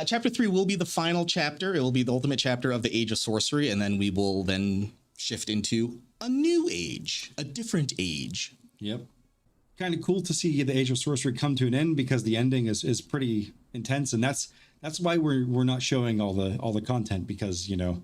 Chapter 3 will be the final chapter. It will be the ultimate chapter of the Age of Sorcery, and then we will then shift into a new age, a different age. Yep. Kind of cool to see the Age of Sorcery come to an end, because the ending is pretty intense, and that's why we're not showing all the content, because, you know,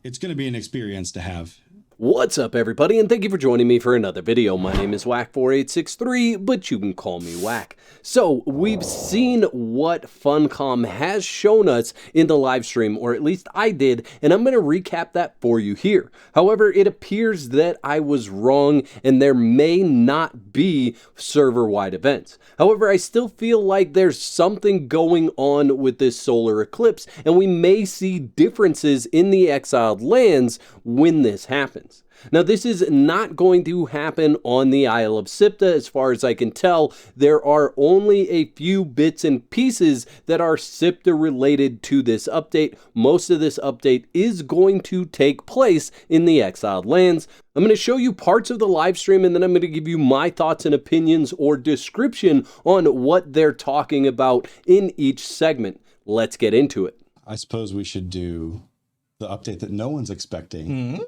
it's going to be an experience to have. What's up, everybody, and thank you for joining me for another video. My name is Whack4863, but you can call me Whack. So, we've seen what Funcom has shown us in the live stream, or at least I did, and I'm going to recap that for you here. However, it appears that I was wrong, and there may not be server-wide events. However, I still feel like there's something going on with this solar eclipse, and we may see differences in the exiled lands when this happens. Now, this is not going to happen on the Isle of Sipta. As far as I can tell, there are only a few bits and pieces that are Sipta related to this update. Most of this update is going to take place in the exiled lands. I'm going to show you parts of the live stream, and then I'm going to give you my thoughts and opinions or description on what they're talking about in each segment. Let's get into it. I suppose we should do the update that no one's expecting.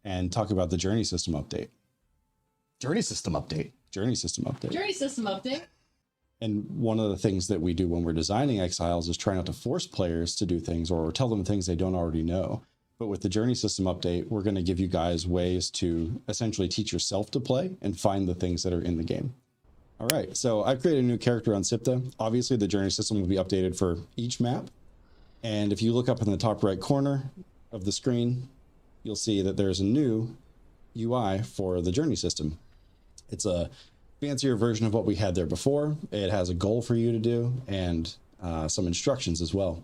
And talk about the journey system update. Journey system update. Journey system update. Journey system update. And one of the things that we do when we're designing Exiles is try not to force players to do things or tell them things they don't already know. But with the journey system update, we're going to give you guys ways to essentially teach yourself to play and find the things that are in the game. All right, so I've created a new character on Sipta. Obviously, the journey system will be updated for each map. And if you look up in the top right corner of the screen, you'll see that there's a new UI for the journey system. It's a fancier version of what we had there before. It has a goal for you to do and some instructions as well.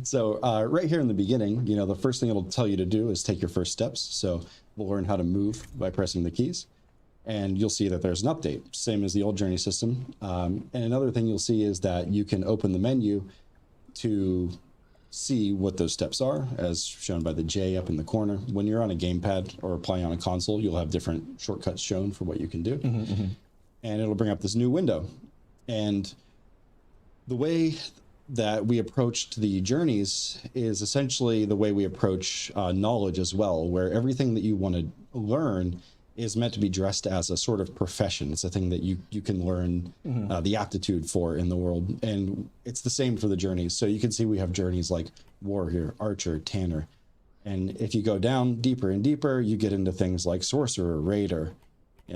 So right here in the beginning, you know, the first thing it'll tell you to do is take your first steps. So we'll learn how to move by pressing the keys. And you'll see that there's an update, same as the old journey system. And another thing you'll see is that you can open the menu to see what those steps are, as shown by the J up in the corner. When you're on a gamepad or playing on a console, you'll have different shortcuts shown for what you can do. And it'll bring up this new window. And the way that we approached the journeys is essentially the way we approach knowledge as well, where everything that you want to learn is meant to be dressed as a sort of profession. It's a thing that you can learn the aptitude for in the world. And it's the same for the journeys. So you can see we have journeys like warrior, archer, tanner. And if you go down deeper and deeper, you get into things like sorcerer, raider, you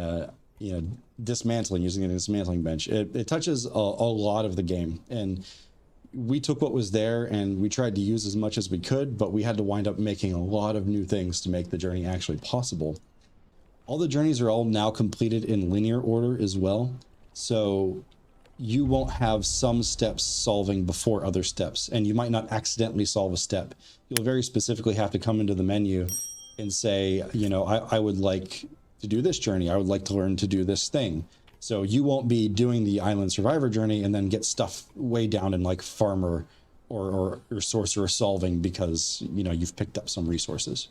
know, dismantling, using a dismantling bench. It touches a lot of the game. And we took what was there and we tried to use as much as we could, but we had to wind up making a lot of new things to make the journey actually possible. All the journeys are all now completed in linear order as well. So you won't have some steps solving before other steps, and you might not accidentally solve a step. You'll very specifically have to come into the menu and say, you know, I would like to do this journey. I would like to learn to do this thing. So you won't be doing the island survivor journey and then get stuff way down in like farmer or sorcerer solving because, you know, you've picked up some resources.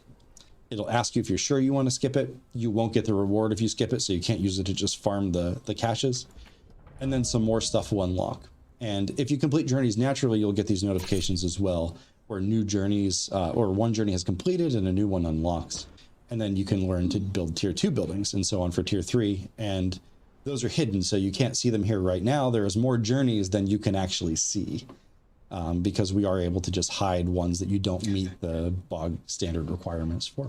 It'll ask you if you're sure you want to skip it. You won't get the reward if you skip it, so you can't use it to just farm the caches. And then some more stuff will unlock. And if you complete journeys naturally, you'll get these notifications as well, where new journeys, or one journey has completed and a new one unlocks. And then you can learn to build tier 2 buildings and so on for tier 3. And those are hidden, so you can't see them here right now. There is more journeys than you can actually see. Because we are able to just hide ones that you don't meet the bog standard requirements for.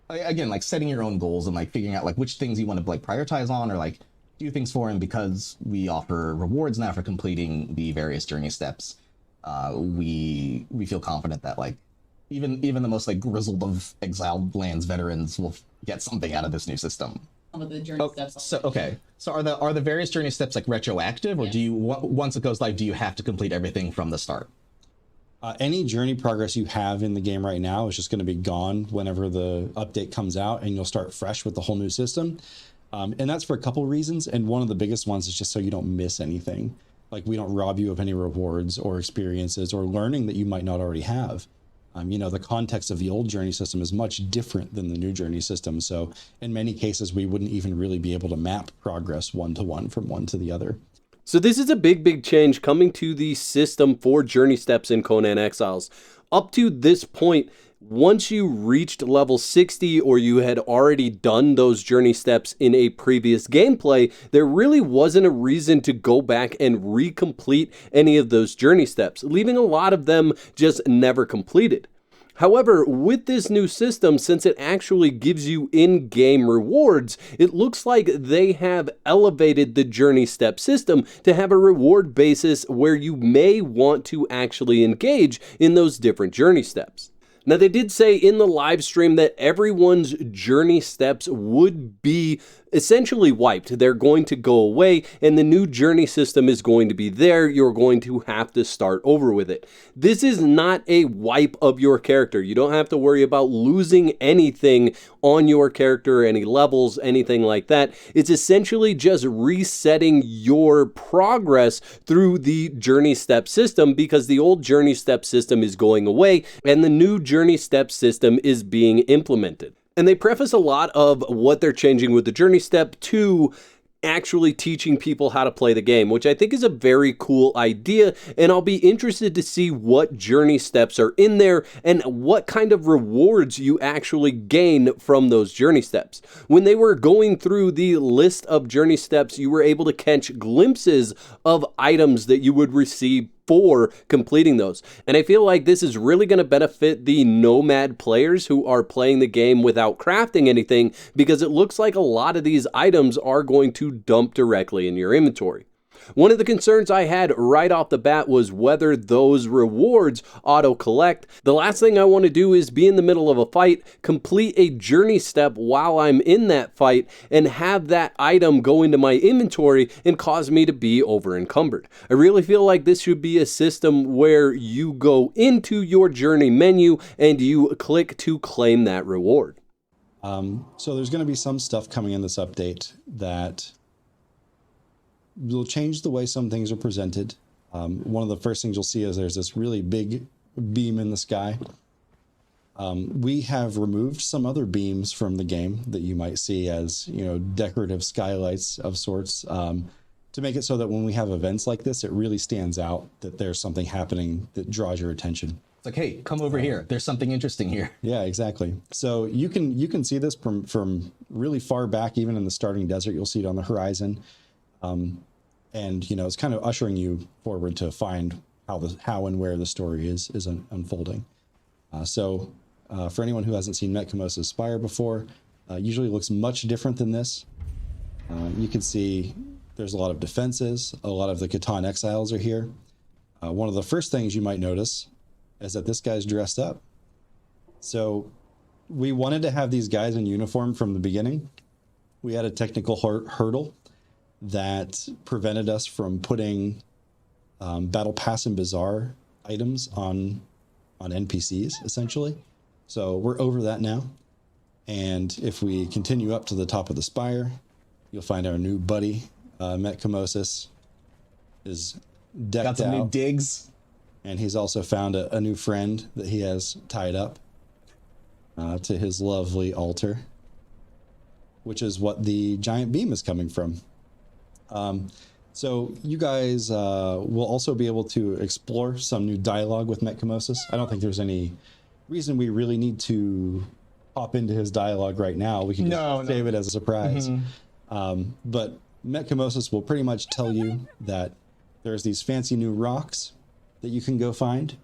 Again, like setting your own goals and like figuring out like which things you want to like prioritize on or like do things for. And because we offer rewards now for completing the various journey steps, we feel confident that like even the most like grizzled of exiled lands veterans will get something out of this new system. Some of the journey steps. So are the various journey steps like retroactive, or do you once it goes live, do you have to complete everything from the start? Any journey progress you have in the game right now is just going to be gone whenever the update comes out, and you'll start fresh with the whole new system. And that's for a couple reasons. And one of the biggest ones is just so you don't miss anything. Like we don't rob you of any rewards or experiences or learning that you might not already have. You know, the context of the old journey system is much different than the new journey system. So in many cases, we wouldn't even really be able to map progress one-to-one from one to the other. So this is a big change coming to the system for journey steps in Conan Exiles. Up to this point, once you reached level 60 or you had already done those journey steps in a previous gameplay, there really wasn't a reason to go back and recomplete any of those journey steps, leaving a lot of them just never completed. However, with this new system, since it actually gives you in-game rewards, it looks like they have elevated the journey step system to have a reward basis where you may want to actually engage in those different journey steps. Now, they did say in the live stream that everyone's journey steps would be essentially wiped. They're going to go away, and the new journey system is going to be there. You're going to have to start over with it. This is not a wipe of your character. You don't have to worry about losing anything on your character, any levels, anything like that. It's essentially just resetting your progress through the journey step system, because the old journey step system is going away and the new journey step system is being implemented. And they preface a lot of what they're changing with the journey step to actually teaching people how to play the game, which I think is a very cool idea, and I'll be interested to see what journey steps are in there and what kind of rewards you actually gain from those journey steps. When they were going through the list of journey steps, you were able to catch glimpses of items that you would receive for completing those. And I feel like this is really going to benefit the nomad players who are playing the game without crafting anything, because it looks like a lot of these items are going to dump directly in your inventory. One of the concerns I had right off the bat was whether those rewards auto-collect. The last thing I want to do is be in the middle of a fight, complete a journey step while I'm in that fight, and have that item go into my inventory and cause me to be over-encumbered. I really feel like this should be a system where you go into your journey menu and you click to claim that reward. So there's going to be some stuff coming in this update that will change the way some things are presented. One of the first things you'll see is there's this really big beam in the sky. We have removed some other beams from the game that you might see as, you know, decorative skylights of sorts, to make it so that when we have events like this, it really stands out that there's something happening that draws your attention. It's like, hey, come over here. There's something interesting here. Yeah, exactly. So you can see this from really far back, even in the starting desert. You'll see it on the horizon. And, you know, it's kind of ushering you forward to find how and where the story is unfolding. So for anyone who hasn't seen Mek-kamoses' Spire before, usually looks much different than this. You can see there's a lot of defenses. A lot of the Conan Exiles are here. One of the first things you might notice is that this guy's dressed up. So we wanted to have these guys in uniform from the beginning. We had a technical hurdle that prevented us from putting Battle Pass and Bazaar items on NPCs, essentially. So we're over that now. And if we continue up to the top of the spire, you'll find our new buddy, Mek-kamoses, is decked out. Got some new digs. And he's also found a new friend that he has tied up to his lovely altar, which is what the giant beam is coming from. So you guys will also be able to explore some new dialogue with Mek-kamoses. I don't think there's any reason we really need to hop into his dialogue right now. We can just save it as a surprise. But Mek-kamoses will pretty much tell you that there's these fancy new rocks that you can go find.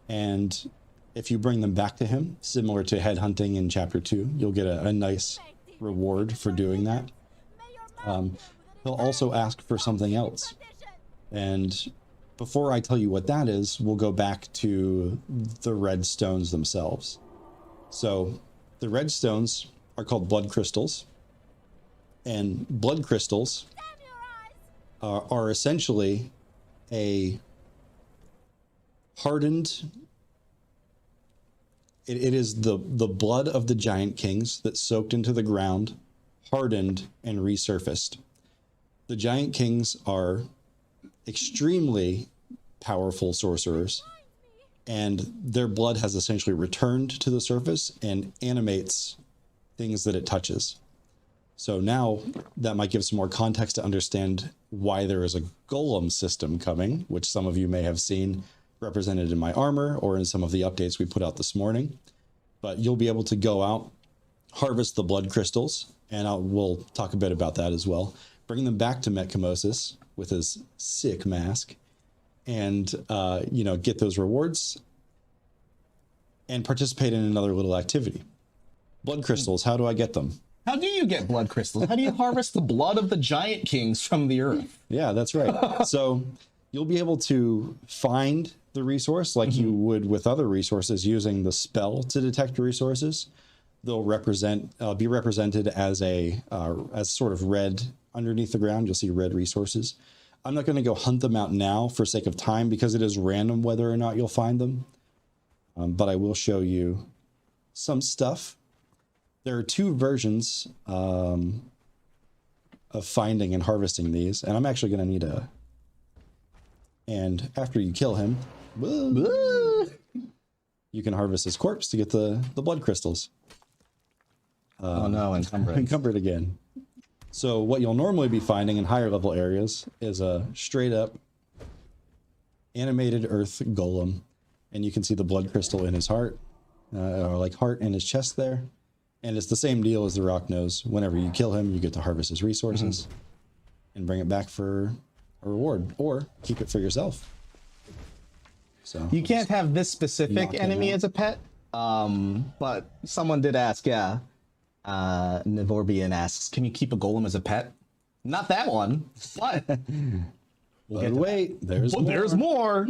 And if you bring them back to him, similar to headhunting in Chapter 2, you'll get a nice reward for doing that. He'll also ask for something else. And before I tell you what that is, we'll go back to the red stones themselves. So the red stones are called blood crystals. And blood crystals are essentially a hardened... It is the blood of the giant kings that soaked into the ground, hardened, and resurfaced. The giant kings are extremely powerful sorcerers, and their blood has essentially returned to the surface and animates things that it touches. So now that might give some more context to understand why there is a golem system coming, which some of you may have seen represented in my armor or in some of the updates we put out this morning. But you'll be able to go out, harvest the blood crystals, and we'll talk a bit about that as well. Bring them back to Mek-kamoses with his sick mask, and get those rewards and participate in another little activity. Blood crystals, how do I get them? How do you get blood crystals? How do you harvest the blood of the giant kings from the earth? Yeah, that's right. So you'll be able to find the resource like you would with other resources using the spell to detect resources. They'll be represented as as sort of red underneath the ground. You'll see red resources. I'm not going to go hunt them out now for sake of time because it is random whether or not you'll find them. But I will show you some stuff. There are two versions of finding and harvesting these, and I'm actually going to need and after you kill him, you can harvest his corpse to get the blood crystals. Oh no, encumbered. Encumbered again. So what you'll normally be finding in higher level areas is a straight up animated earth golem. And you can see the blood crystal in his heart, or like heart in his chest there. And it's the same deal as the rock nose. Whenever you kill him, you get to harvest his resources and bring it back for a reward, or keep it for yourself. So You can't have this specific enemy as a pet, but someone did ask, Nivorbian asks, can you keep a golem as a pet? Not that one, but... But wait, there's more.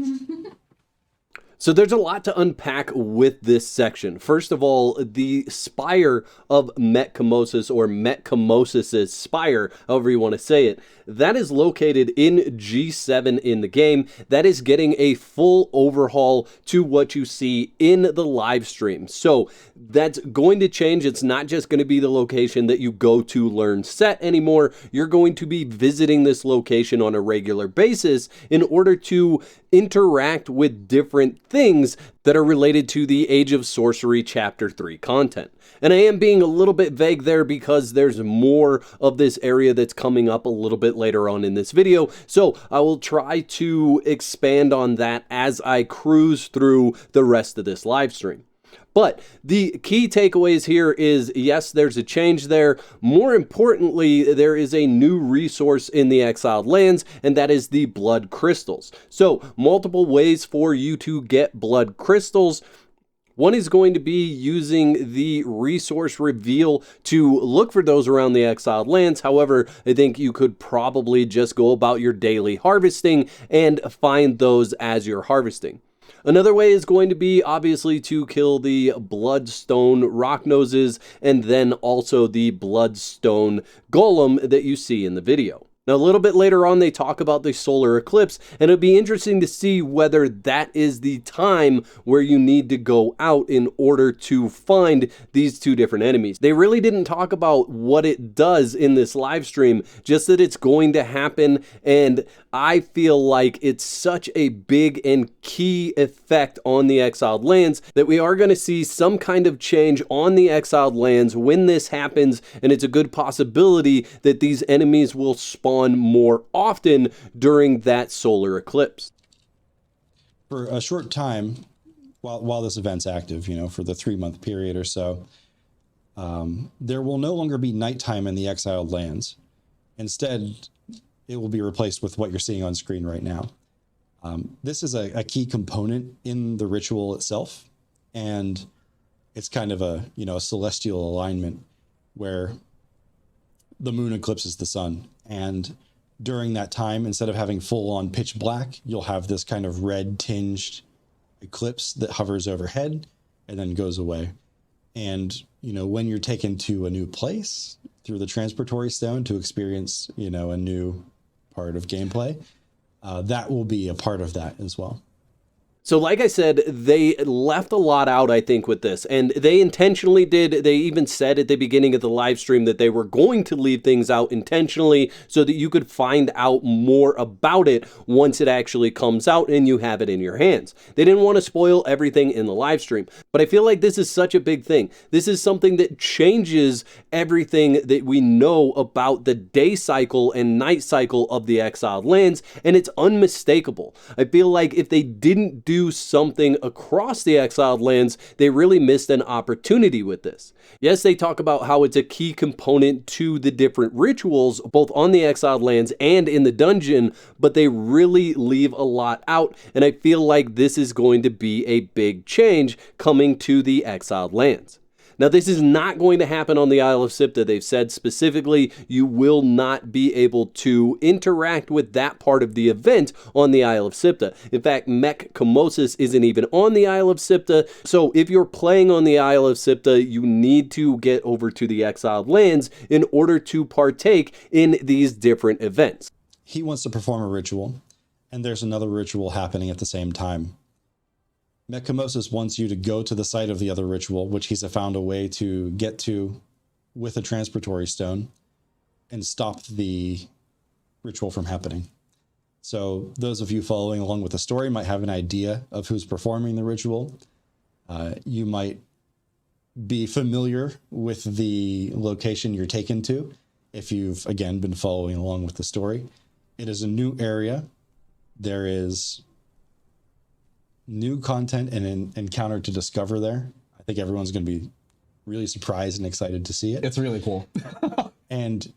So there's a lot to unpack with this section. First of all, the spire of Mek-kamoses, or Mek-kamoses' spire, however you want to say it, that is located in G7 in the game. That is getting a full overhaul to what you see in the live stream. So that's going to change. It's not just going to be the location that you go to learn set anymore. You're going to be visiting this location on a regular basis in order to interact with different things that are related to the Age of Sorcery Chapter 3 content. And I am being a little bit vague there because there's more of this area that's coming up a little bit later on in this video. So I will try to expand on that as I cruise through the rest of this live stream. But the key takeaways here is, yes, there's a change there. More importantly, there is a new resource in the exiled lands, and that is the blood crystals. So multiple ways for you to get blood crystals. One is going to be using the resource reveal to look for those around the exiled lands. However, I think you could probably just go about your daily harvesting and find those as you're harvesting. Another way is going to be obviously to kill the bloodstone rock noses and then also the bloodstone golem that you see in the video. Now, a little bit later on, they talk about the solar eclipse, and it'll be interesting to see whether that is the time where you need to go out in order to find these two different enemies. They really didn't talk about what it does in this live stream, just that it's going to happen, and I feel like it's such a big and key effect on the exiled lands that we are going to see some kind of change on the exiled lands when this happens, and it's a good possibility that these enemies will spawn more often during that solar eclipse. For a short time, while this event's active, for the 3-month period or so, there will no longer be nighttime in the exiled lands. Instead, it will be replaced with what you're seeing on screen right now. This is a key component in the ritual itself, and it's kind of a celestial alignment where the moon eclipses the sun, and during that time, instead of having full-on pitch black, you'll have this kind of red tinged eclipse that hovers overhead and then goes away. And when you're taken to a new place through the transportory stone to experience a new part of gameplay, that will be a part of that as well. So like I said, they left a lot out, I think, with this, and they intentionally did. They even said at the beginning of the live stream that they were going to leave things out intentionally so that you could find out more about it once it actually comes out and you have it in your hands. They didn't want to spoil everything in the live stream, but I feel like this is such a big thing. This is something that changes everything that we know about the day cycle and night cycle of the exiled lands, and it's unmistakable. I feel like if they didn't do something across the exiled lands, they really missed an opportunity with this. Yes, they talk about how it's a key component to the different rituals, both on the exiled lands and in the dungeon, but they really leave a lot out, and I feel like this is going to be a big change coming to the exiled lands. Now, this is not going to happen on the Isle of Sipta. They've said specifically you will not be able to interact with that part of the event on the Isle of Sipta. In fact, Mek-kamoses isn't even on the Isle of Sipta. So if you're playing on the Isle of Sipta, you need to get over to the exiled lands in order to partake in these different events. He wants to perform a ritual, and there's another ritual happening at the same time. Mek-kamoses wants you to go to the site of the other ritual, which he's found a way to get to with a transportory stone, and stop the ritual from happening. So those of you following along with the story might have an idea of who's performing the ritual. You might be familiar with the location you're taken to if you've, again, been following along with the story. It is a new area. There is new content and an encounter to discover there. I think everyone's going to be really surprised and excited to see it. It's really cool. And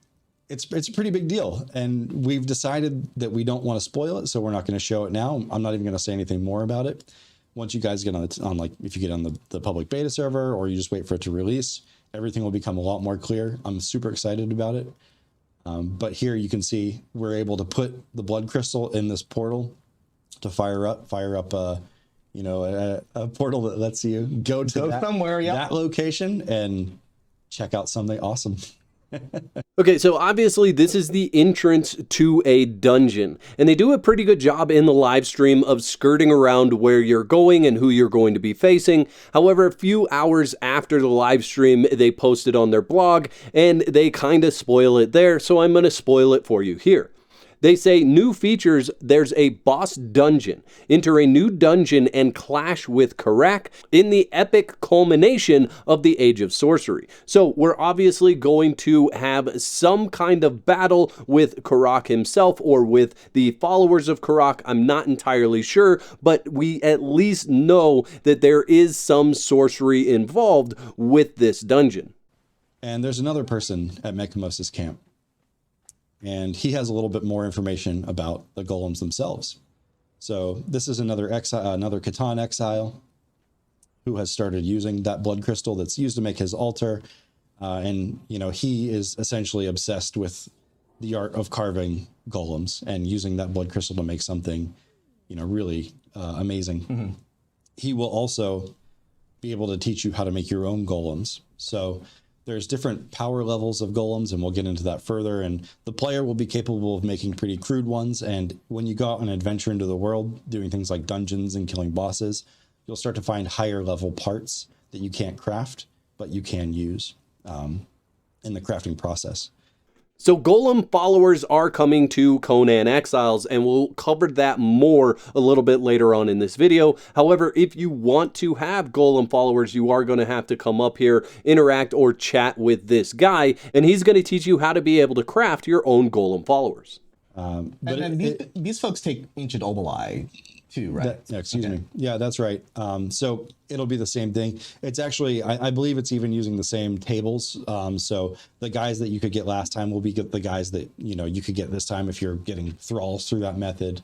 it's a pretty big deal. And we've decided that we don't want to spoil it, so we're not going to show it now. I'm not even going to say anything more about it. Once you guys get on like, if you get on the public beta server, or you just wait for it to release, everything will become a lot more clear. I'm super excited about it. But here you can see we're able to put the blood crystal in this portal to fire up a portal that lets you go somewhere, that location and check out something awesome. Okay, so obviously this is the entrance to a dungeon, and they do a pretty good job in the live stream of skirting around where you're going and who you're going to be facing. However, a few hours after the live stream, they posted on their blog, and they kind of spoil it there, so I'm going to spoil it for you here. They say new features, there's a boss dungeon. Enter a new dungeon and clash with Karak in the epic culmination of the Age of Sorcery. So we're obviously going to have some kind of battle with Karak himself or with the followers of Karak. I'm not entirely sure, but we at least know that there is some sorcery involved with this dungeon. And there's another person at Mek-kamoses' camp, and he has a little bit more information about the golems themselves. So this is another Conan exile who has started using that blood crystal that's used to make his altar. And, he is essentially obsessed with the art of carving golems and using that blood crystal to make something, really amazing. Mm-hmm. He will also be able to teach you how to make your own golems. So there's different power levels of golems, and we'll get into that further. And the player will be capable of making pretty crude ones. And when you go out on an adventure into the world, doing things like dungeons and killing bosses, you'll start to find higher level parts that you can't craft, but you can use in the crafting process. So Golem followers are coming to Conan Exiles, and we'll cover that more a little bit later on in this video. However, if you want to have Golem followers, you are going to have to come up here, interact, or chat with this guy, and he's going to teach you how to be able to craft your own Golem followers. These folks take ancient oboli too, right? Excuse me. Yeah, that's right. So it'll be the same thing. It's actually, I believe it's even using the same tables. So the guys that you could get last time will be the guys that, you could get this time if you're getting thralls through that method.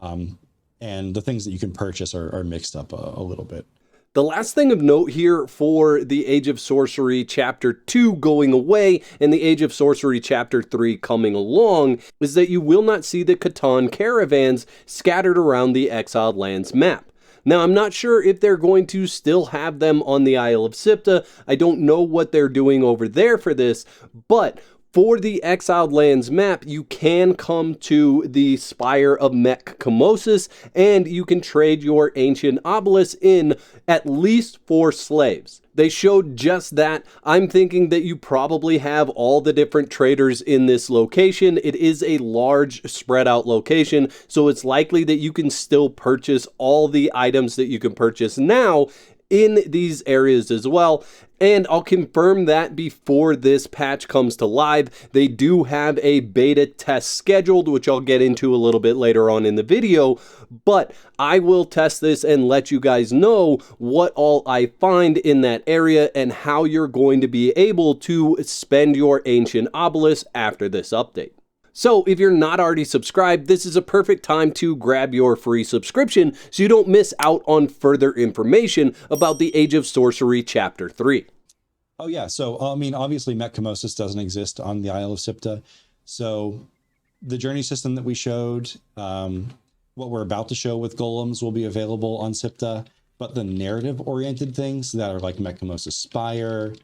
And the things that you can purchase are mixed up a little bit. The last thing of note here for the Age of Sorcery Chapter 2 going away and the Age of Sorcery Chapter 3 coming along is that you will not see the Catan caravans scattered around the Exiled Lands map. Now, I'm not sure if they're going to still have them on the Isle of Sipta. I don't know what they're doing over there for this, but For the Exiled Lands map, you can come to the Spire of Mek-kamoses, and you can trade your ancient obelisks in at least 4 slaves. They showed just that. I'm thinking that you probably have all the different traders in this location. It is a large spread out location, so it's likely that you can still purchase all the items that you can purchase now in these areas as well. And I'll confirm that before this patch comes to live. They do have a beta test scheduled, which I'll get into a little bit later on in the video, but I will test this and let you guys know what all I find in that area and how you're going to be able to spend your ancient obelisk after this update. So if you're not already subscribed, this is a perfect time to grab your free subscription so you don't miss out on further information about the Age of Sorcery Chapter 3. Oh yeah, so I mean, obviously Mek-kamoses doesn't exist on the Isle of Sipta. So the journey system that we showed, what we're about to show with golems will be available on Sipta, but the narrative-oriented things that are like Mek-kamoses Spire,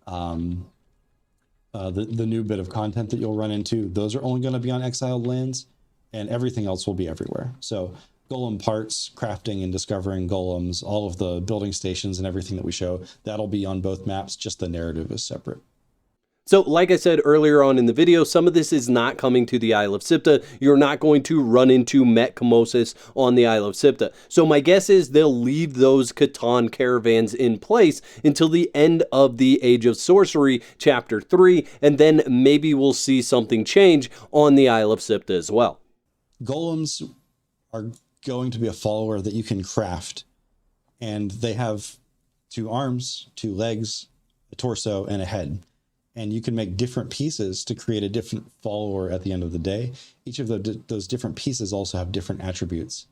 the new bit of content that you'll run into, those are only going to be on Exiled Lands, and everything else will be everywhere. So golem parts, crafting and discovering golems, all of the building stations and everything that we show, that'll be on both maps, just the narrative is separate. So like I said earlier on in the video, some of this is not coming to the Isle of Sipta. You're not going to run into Mek-kamoses on the Isle of Sipta. So my guess is they'll leave those Catan caravans in place until the end of the Age of Sorcery Chapter 3, and then maybe we'll see something change on the Isle of Sipta as well. Golems are going to be a follower that you can craft, and they have 2 arms, 2 legs, a torso, and a head. And you can make different pieces to create a different follower at the end of the day. Each of those different pieces also have different attributes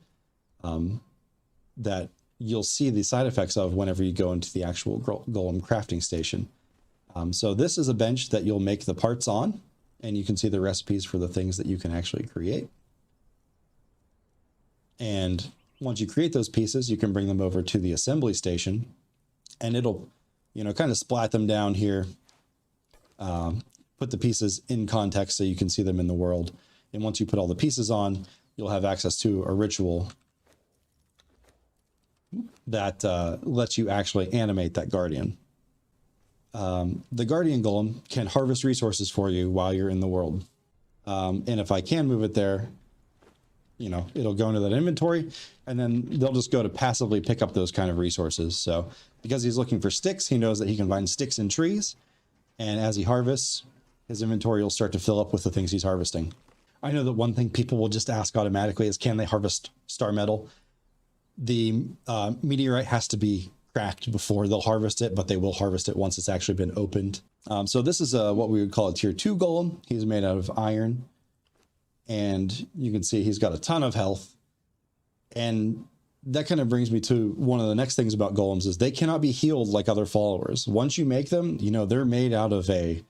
that you'll see the side effects of whenever you go into the actual golem crafting station. So this is a bench that you'll make the parts on, and you can see the recipes for the things that you can actually create. And once you create those pieces, you can bring them over to the assembly station, and it'll, kind of splat them down here. Put the pieces in context so you can see them in the world. And once you put all the pieces on, you'll have access to a ritual that lets you actually animate that guardian. The guardian golem can harvest resources for you while you're in the world. And if I can move it there, it'll go into that inventory, and then they'll just go to passively pick up those kind of resources. So because he's looking for sticks, he knows that he can find sticks in trees. And as he harvests, his inventory will start to fill up with the things he's harvesting. I know that one thing people will just ask automatically is, can they harvest star metal? The meteorite has to be cracked before they'll harvest it, but they will harvest it once it's actually been opened. So this is what we would call a tier 2 golem. He's made out of iron. And you can see he's got a ton of health. And that kind of brings me to one of the next things about golems is they cannot be healed like other followers. Once you make them, they're made out of a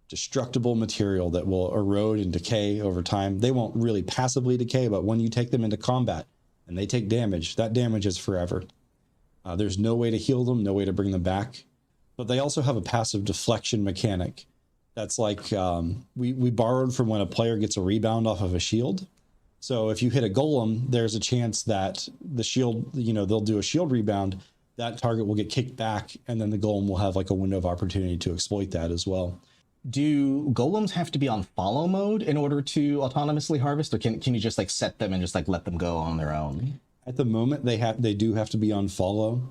destructible material that will erode and decay over time. They won't really passively decay, but when you take them into combat and they take damage, that damage is forever. There's no way to heal them, no way to bring them back. But they also have a passive deflection mechanic. That's like we borrowed from when a player gets a rebound off of a shield. So if you hit a golem, there's a chance that the shield, they'll do a shield rebound, that target will get kicked back, and then the golem will have like a window of opportunity to exploit that as well. Do golems have to be on follow mode in order to autonomously harvest, or can you just like set them and just like let them go on their own? At the moment, they do have to be on follow.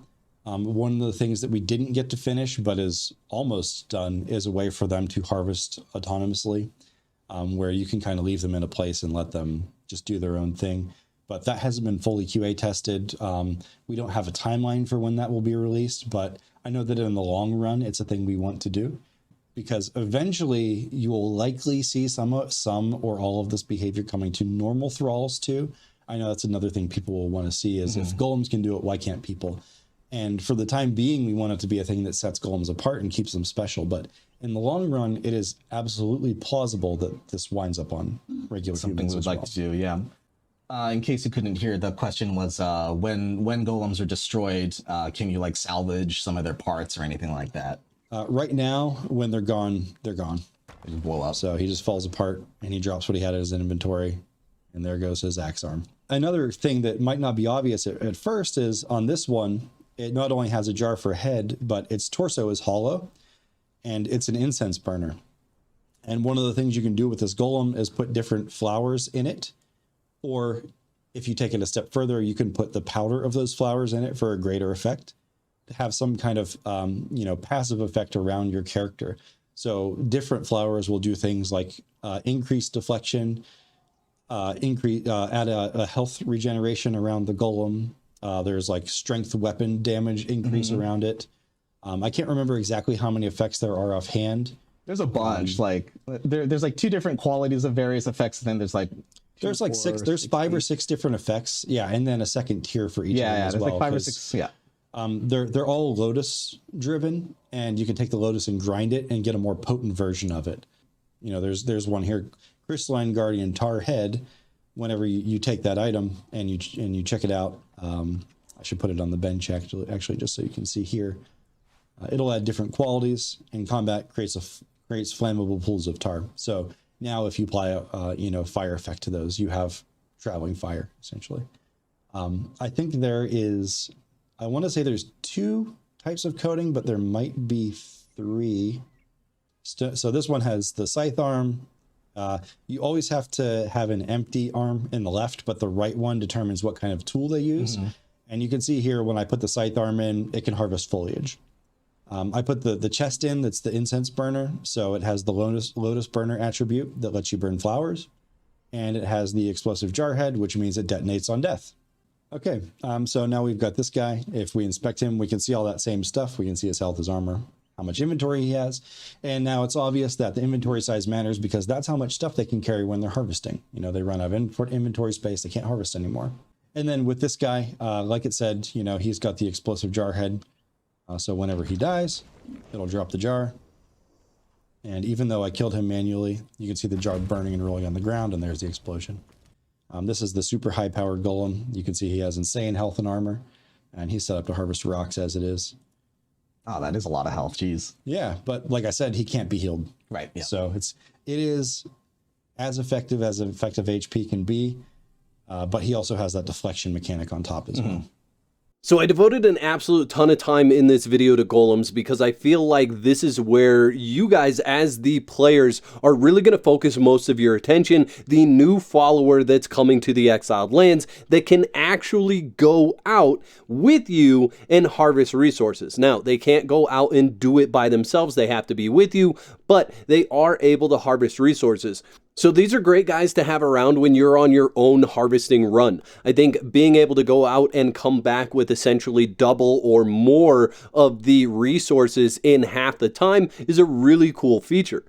One of the things that we didn't get to finish, but is almost done, is a way for them to harvest autonomously, where you can kind of leave them in a place and let them just do their own thing. But that hasn't been fully QA tested. We don't have a timeline for when that will be released, but I know that in the long run, it's a thing we want to do, because eventually you will likely see some or all of this behavior coming to normal thralls too. I know that's another thing people will want to see is if golems can do it, why can't people? And for the time being, we want it to be a thing that sets golems apart and keeps them special. But in the long run, it is absolutely plausible that this winds up on regular Something humans we'd as like well. to do, yeah. In case you couldn't hear, the question was when golems are destroyed, can you like salvage some of their parts or anything like that? Right now, when they're gone, they're gone. They just blow up. So he just falls apart and he drops what he had in his inventory, and there goes his axe arm. Another thing that might not be obvious at first is on this one, it not only has a jar for a head, but its torso is hollow, and it's an incense burner. And one of the things you can do with this golem is put different flowers in it, or if you take it a step further, you can put the powder of those flowers in it for a greater effect, to have some kind of passive effect around your character. So different flowers will do things like increase deflection, add a health regeneration around the golem. There's like strength weapon damage increase around it. I can't remember exactly how many effects there are offhand. There's a bunch. There's like 2 different qualities of various effects, and then there's like there's 5 or 6 different effects. Yeah, and then a second tier for each one as there's well. like 5 or 6. Yeah. They're all lotus driven, and you can take the lotus and grind it and get a more potent version of it. There's one here, Crystalline Guardian Tar Head. Whenever you take that item and you check it out, I should put it on the bench actually just so you can see here. It'll add different qualities. In combat, creates flammable pools of tar. So now if you apply a fire effect to those, you have traveling fire essentially. I think I want to say there's 2 types of coating, but there might be 3. So this one has the scythe arm. You always have to have an empty arm in the left, but the right one determines what kind of tool they use. And you can see here when I put the scythe arm in, it can harvest foliage. I put the chest in, that's the incense burner. So it has the lotus burner attribute that lets you burn flowers. And it has the explosive jar head, which means it detonates on death. Okay, so now we've got this guy. If we inspect him, we can see all that same stuff. We can see his health, his armor, how much inventory he has. And now it's obvious that the inventory size matters because that's how much stuff they can carry when they're harvesting. They run out of inventory space, they can't harvest anymore. And then with this guy, like it said, he's got the explosive jar head. So whenever he dies, it'll drop the jar. And even though I killed him manually, you can see the jar burning and rolling on the ground, and there's the explosion. This is the super high powered golem. You can see he has insane health and armor, and he's set up to harvest rocks as it is. Oh, that is a lot of health. Jeez. Yeah, but like I said, he can't be healed. Right. Yeah. So it is as effective HP can be, but he also has that deflection mechanic on top as well. So I devoted an absolute ton of time in this video to golems because I feel like this is where you guys as the players are really going to focus most of your attention, the new follower that's coming to the exiled lands that can actually go out with you and harvest resources. Now, they can't go out and do it by themselves, they have to be with you, but they are able to harvest resources. So these are great guys to have around when you're on your own harvesting run. I think being able to go out and come back with essentially double or more of the resources in half the time is a really cool feature.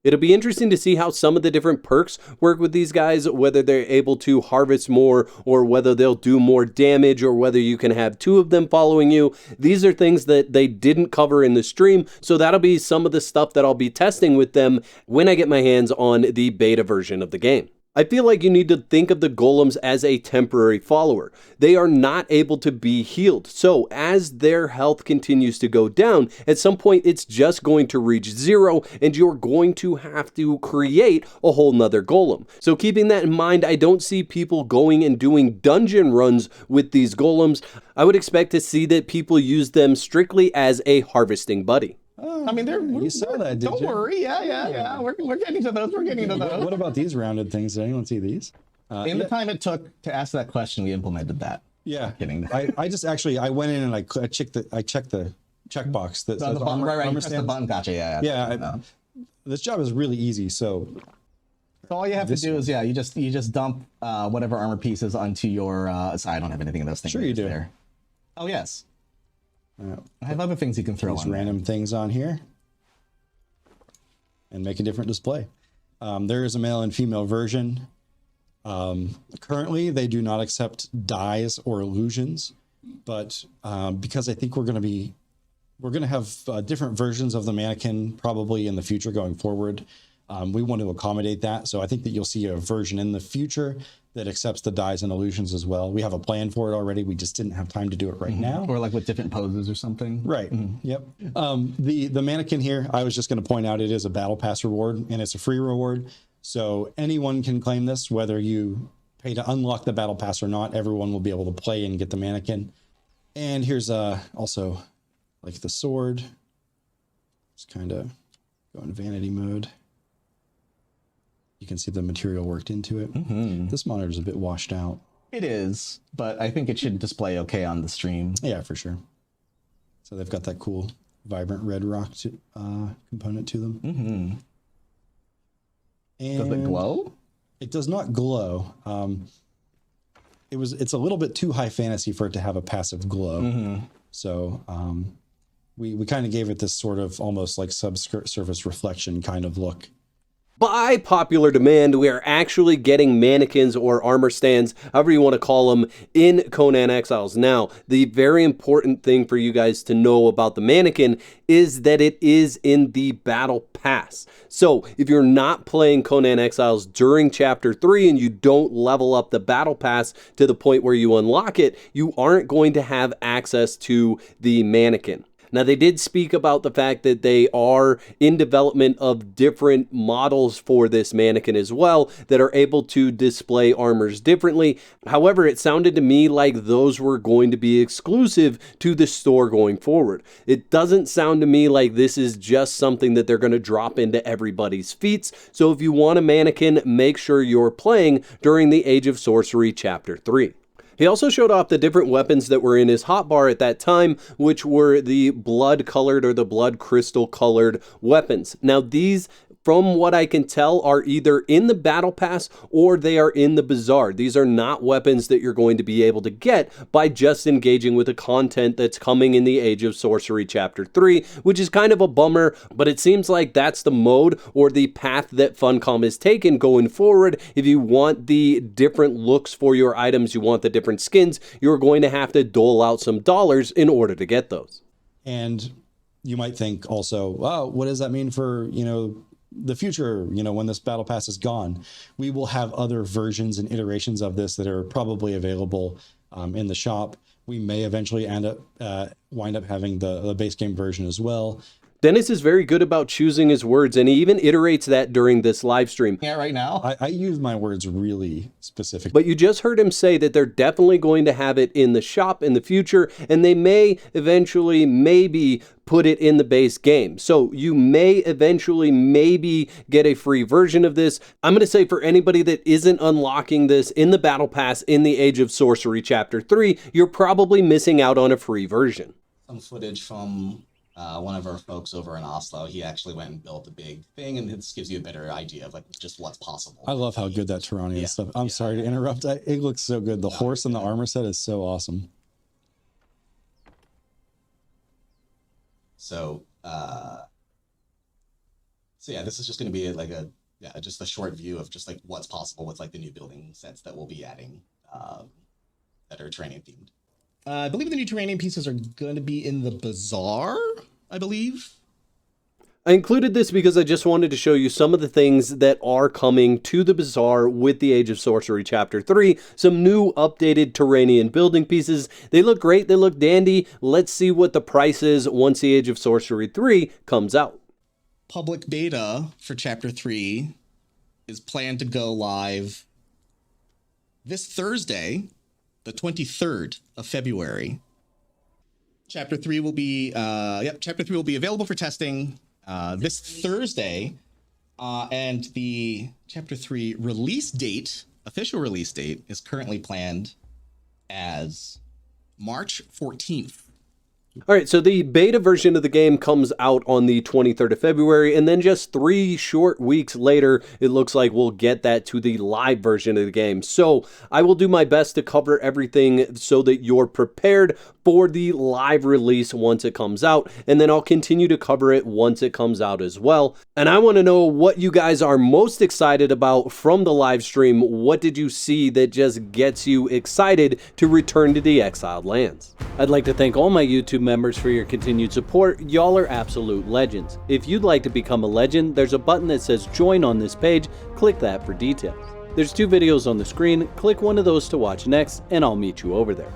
It'll be interesting to see how some of the different perks work with these guys, whether they're able to harvest more or whether they'll do more damage or whether you can have 2 of them following you. These are things that they didn't cover in the stream, so that'll be some of the stuff that I'll be testing with them when I get my hands on the beta version of the game. I feel like you need to think of the golems as a temporary follower. They are not able to be healed. So as their health continues to go down, at some point it's just going to reach 0 and you're going to have to create a whole nother golem. So keeping that in mind, I don't see people going and doing dungeon runs with these golems. I would expect to see that people use them strictly as a harvesting buddy. I mean, you saw that, did don't you? worry. Yeah. We're getting to those. We're getting to those. What about these rounded things? Did anyone see these? In the time it took to ask that question, we implemented that. Yeah. Kidding. I went in and I checked the checkbox that says armor, right, armor press the button. Gotcha. Yeah. This job is really easy. So all you have to do is you just dump whatever armor pieces onto your. So I don't have anything of those things. Sure you do. There. Oh yes. I have other things you can throw on random things on here and make a different display. There is a male and female version. Currently, they do not accept dyes or illusions, but because I think we're going to have different versions of the mannequin probably in the future going forward. We want to accommodate that. So I think that you'll see a version in the future that accepts the dyes and illusions as well. We have a plan for it already. We just didn't have time to do it right now. Or like with different poses or something. Right. Yep. The mannequin here, I was just going to point out, it is a battle pass reward and it's a free reward. So anyone can claim this, whether you pay to unlock the battle pass or not. Everyone will be able to play and get the mannequin. And here's also like the sword. Just kind of go in vanity mode. You can see the material worked into it. This monitor is a bit washed out. It is, but I think it should display okay on the stream. Yeah, for sure. So they've got that cool, vibrant red rock component to them. And does it glow? It does not glow. It's a little bit too high fantasy for it to have a passive glow. So we kind of gave it this sort of almost like subsurface reflection kind of look. By popular demand, we are actually getting mannequins or armor stands, however you want to call them, in Conan Exiles. Now, the very important thing for you guys to know about the mannequin is that it is in the Battle Pass. So, if you're not playing Conan Exiles during Chapter 3 and you don't level up the Battle Pass to the point where you unlock it, you aren't going to have access to the mannequin. Now, they did speak about the fact that they are in development of different models for this mannequin as well that are able to display armors differently. However, it sounded to me like those were going to be exclusive to the store going forward. It doesn't sound to me like this is just something that they're going to drop into everybody's feats. So if you want a mannequin, make sure you're playing during the Age of Sorcery Chapter 3. He also showed off the different weapons that were in his hotbar at that time, which were the blood-colored or the blood crystal-colored weapons. Now, these, from what I can tell, are either in the Battle Pass or they are in the Bazaar. These are not weapons that you're going to be able to get by just engaging with the content that's coming in the Age of Sorcery Chapter 3, which is kind of a bummer, but it seems like that's the mode or the path that Funcom has taken going forward. If you want the different looks for your items, you want the different skins, you're going to have to dole out some dollars in order to get those. And you might think also, wow, what does that mean for, the future, when this battle pass is gone? We will have other versions and iterations of this that are probably available in the shop. We may eventually wind up having the base game version as well. Dennis is very good about choosing his words, and he even iterates that during this live stream. Yeah, right now. I use my words really specific. But you just heard him say that they're definitely going to have it in the shop in the future, and they may eventually maybe put it in the base game. So you may eventually maybe get a free version of this. I'm going to say for anybody that isn't unlocking this in the Battle Pass in the Age of Sorcery Chapter 3, you're probably missing out on a free version. Some footage from one of our folks over in Oslo. He actually went and built a big thing, and this gives you a better idea of like just what's possible. I love how good that Tyrannian stuff. I'm sorry to interrupt. It looks so good. The horse and the armor set is so awesome. So yeah, this is just going to be like just a short view of just like what's possible with like the new building sets that we'll be adding that are Tyrannian themed. I believe the new Tyrannian pieces are going to be in the Bazaar, I believe. I included this because I just wanted to show you some of the things that are coming to the Bazaar with the Age of Sorcery Chapter 3. Some new updated Tyrannian building pieces. They look great. They look dandy. Let's see what the price is once the Age of Sorcery 3 comes out. Public beta for Chapter 3 is planned to go live this Thursday, the 23rd of February. Chapter 3 will be Chapter 3 will be available for testing this Thursday, and the Chapter 3 release date, official release date, is currently planned as March 14th. All right, so the beta version of the game comes out on the 23rd of February, and then just 3 short weeks later, it looks like we'll get that to the live version of the game. So I will do my best to cover everything so that you're prepared for the live release once it comes out, and then I'll continue to cover it once it comes out as well. And I want to know what you guys are most excited about from the live stream. What did you see that just gets you excited to return to the Exiled lands? I'd like to thank all my YouTube members for your continued support. Y'all are absolute legends. If you'd like to become a legend, there's a button that says join on this page. Click that for details. There's 2 videos on the screen, click one of those to watch next, and I'll meet you over there.